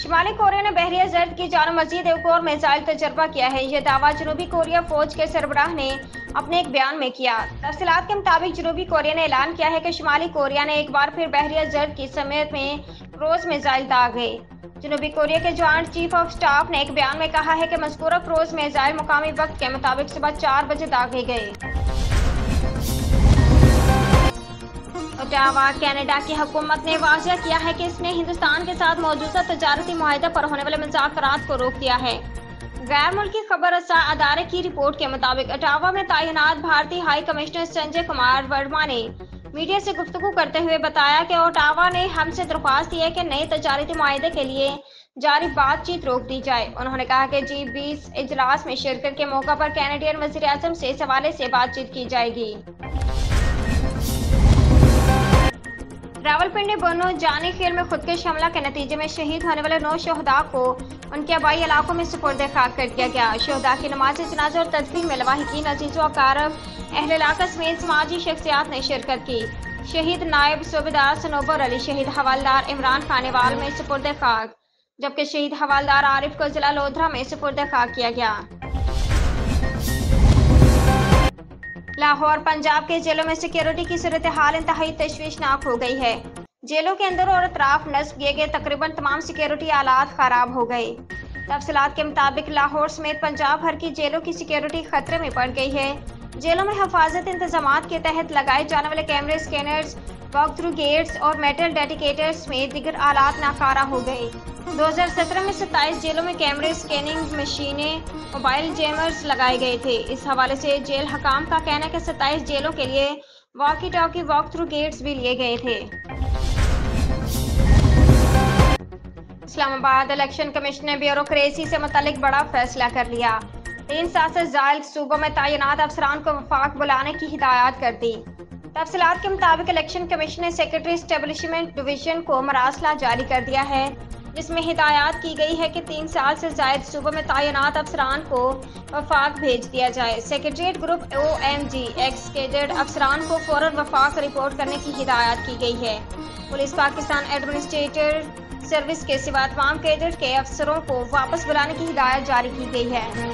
شمالی کوریا نے بحریہ زرد کی جانب مزید ایک اور میزائل تجربہ کیا ہے۔ یہ دعویٰ جنوبی کوریا فوج کے سربراہ نے اپنے ایک بیان میں کیا۔ تفصیلات کے مطابق جنوبی کوریا نے اعلان کیا ہے کہ شمالی کوریا نے ایک بار پھر بحریہ زرد کی سمت میں کروز میزائل داغے۔ جنوبی کوریا کے جوائنٹ چیف آف سٹاف نے ایک بیان میں کہا ہے کہ مذکورہ کروز میزائل مقامی وقت کے مطابق صبح 4 بجے داغے گئے۔ اوٹاوا کینیڈا کی حکومت نے واضح کیا ہے کہ اس نے ہندوستان کے ساتھ موجودہ تجارتی معاہدے پر ہونے والے مذاکرات کو روک دیا ہے۔ غیر ملکی خبر رساں ادارے کی رپورٹ کے مطابق اوٹاوا میں تعینات بھارتی ہائی کمشنر سنجے کمار ورما نے میڈیا سے گفتگو کرتے ہوئے بتایا کہ اوٹاوا نے ہم سے درخواست کی ہے کہ نئے تجارتی معاہدے کے لیے جاری بات چیت روک دی جائے۔ انہوں نے کہا کہ G20 اجلاس میں شرکت کے موقع پر کینیڈین وزیر اعظم سے اس حوالے سے بات چیت کی جائے گی۔ راولپنڈی بونو جانی کھیل میں خودکش حملہ کے نتیجے میں شہید ہونے والے 9 شہداء کو ان کے آبائی علاقوں میں سپرد خاک کر دیا گیا۔ شہداء کی نماز جنازہ اور تدفین میں لواحقین، عزیز و اقارب، اہل علاقہ سمیت سماجی شخصیات نے شرکت کی۔ شہید نائب صوبیدار صنوبر علی، شہید حوالدار عمران خانیوال میں سپرد خاک، جبکہ شہید حوالدار عارف کو ضلع لودھرا میں سپرد خاک کیا گیا۔ لاہور پنجاب کے جیلوں میں سیکیورٹی کی صورتحال انتہائی تشویشناک ہو گئی ہے۔ جیلوں کے اندر اور اطراف نصب کیے گئے تقریباً تمام سیکیورٹی آلات خراب ہو گئے۔ تفصیلات کے مطابق لاہور سمیت پنجاب بھر کی جیلوں کی سیکیورٹی خطرے میں پڑ گئی ہے۔ جیلوں میں حفاظت انتظامات کے تحت لگائے جانے والے کیمرے، اسکینرز، واک تھرو گیٹس اور میٹل ڈیٹیکیٹرز سمیت دیگر آلات ناکارہ ہو گئے۔ 2017 میں 27 جیلوں میں کیمرے، اسکیننگ مشینیں، موبائل جیمرز لگائے گئے تھے۔ اس حوالے سے جیل حکام کا کہنا ہے کہ 27 جیلوں کے لیے walkie talkie, walk through gates بھی لیے گئے تھے۔ اسلام آباد الیکشن کمیشن نے بیوروکریسی سے متعلق بڑا فیصلہ کر لیا۔ 3 سال سے زائد صوبوں میں تعینات افسران کو وفاق بلانے کی ہدایت کر دی۔ تفصیلات کے مطابق الیکشن کمیشن نے سیکرٹری اسٹیبلشمنٹ ڈویژن کو مراسلہ جاری کر دیا ہے، جس میں ہدایات کی گئی ہے کہ 3 سال سے زائد صوبوں میں تعینات افسران کو وفاق بھیج دیا جائے۔ Secretariat group OMG x cadre افسران کو فوراً وفاق رپورٹ کرنے کی ہدایت کی گئی ہے۔ پولیس پاکستان ایڈمنسٹریٹر سروس کے سوا تمام کیڈر کے افسروں کو واپس بلانے کی ہدایت جاری کی گئی ہے۔